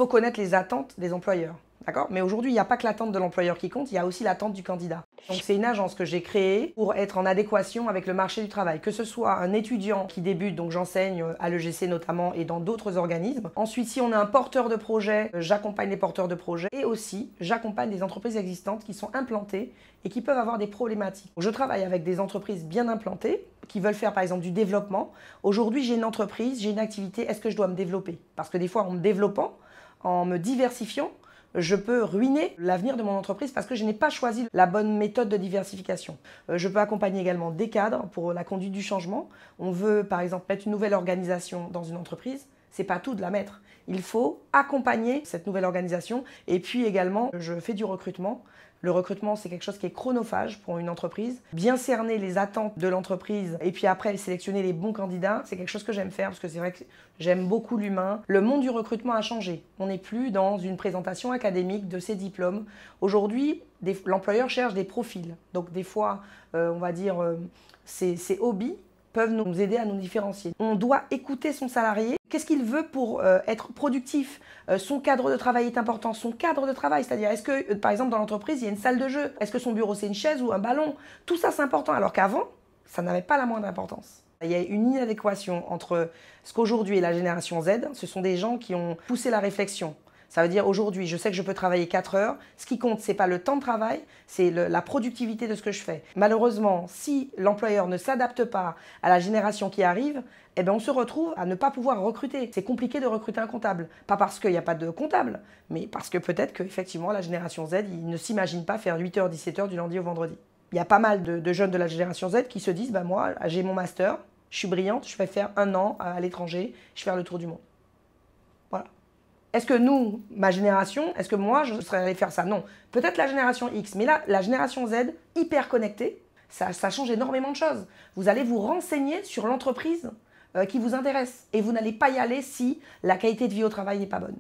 faut connaître les attentes des employeurs. D'accord? Mais aujourd'hui, il n'y a pas que l'attente de l'employeur qui compte, il y a aussi l'attente du candidat. Donc c'est une agence que j'ai créée pour être en adéquation avec le marché du travail. Que ce soit un étudiant qui débute, donc j'enseigne à l'EGC notamment et dans d'autres organismes. Ensuite, si on a un porteur de projet, j'accompagne les porteurs de projet. Et aussi, j'accompagne des entreprises existantes qui sont implantées et qui peuvent avoir des problématiques. Donc, je travaille avec des entreprises bien implantées qui veulent faire par exemple du développement. Aujourd'hui, j'ai une entreprise, j'ai une activité, est-ce que je dois me développer? Parce que des fois, en me développant, en me diversifiant, je peux ruiner l'avenir de mon entreprise parce que je n'ai pas choisi la bonne méthode de diversification. Je peux accompagner également des cadres pour la conduite du changement. On veut par exemple mettre une nouvelle organisation dans une entreprise, c'est pas tout de la mettre. Il faut accompagner cette nouvelle organisation et puis également je fais du recrutement. Le recrutement, c'est quelque chose qui est chronophage pour une entreprise. Bien cerner les attentes de l'entreprise et puis après sélectionner les bons candidats, c'est quelque chose que j'aime faire parce que c'est vrai que j'aime beaucoup l'humain. Le monde du recrutement a changé. On n'est plus dans une présentation académique de ses diplômes. Aujourd'hui, l'employeur cherche des profils. Donc des fois, on va dire, ces hobbies peuvent nous aider à nous différencier. On doit écouter son salarié. Qu'est-ce qu'il veut pour être productif? Son cadre de travail est important. Son cadre de travail, c'est-à-dire est-ce que, par exemple, dans l'entreprise, il y a une salle de jeu? Est-ce que son bureau, c'est une chaise ou un ballon? Tout ça, c'est important. Alors qu'avant, ça n'avait pas la moindre importance. Il y a une inadéquation entre ce qu'aujourd'hui est la génération Z. Ce sont des gens qui ont poussé la réflexion. Ça veut dire aujourd'hui, je sais que je peux travailler 4 heures. Ce qui compte, ce n'est pas le temps de travail, c'est la productivité de ce que je fais. Malheureusement, si l'employeur ne s'adapte pas à la génération qui arrive, eh bien on se retrouve à ne pas pouvoir recruter. C'est compliqué de recruter un comptable. Pas parce qu'il n'y a pas de comptable, mais parce que peut-être qu'effectivement, la génération Z, ils ne s'imaginent pas faire 8h, 17h du lundi au vendredi. Il y a pas mal de jeunes de la génération Z qui se disent, bah, moi, j'ai mon master, je suis brillante, je vais faire 1 an à l'étranger, je vais faire le tour du monde. Voilà. Est-ce que nous, ma génération, est-ce que moi, je serais allé faire ça? Non. Peut-être la génération X, mais là, la génération Z, hyper connectée, ça change énormément de choses. Vous allez vous renseigner sur l'entreprise qui vous intéresse et vous n'allez pas y aller si la qualité de vie au travail n'est pas bonne.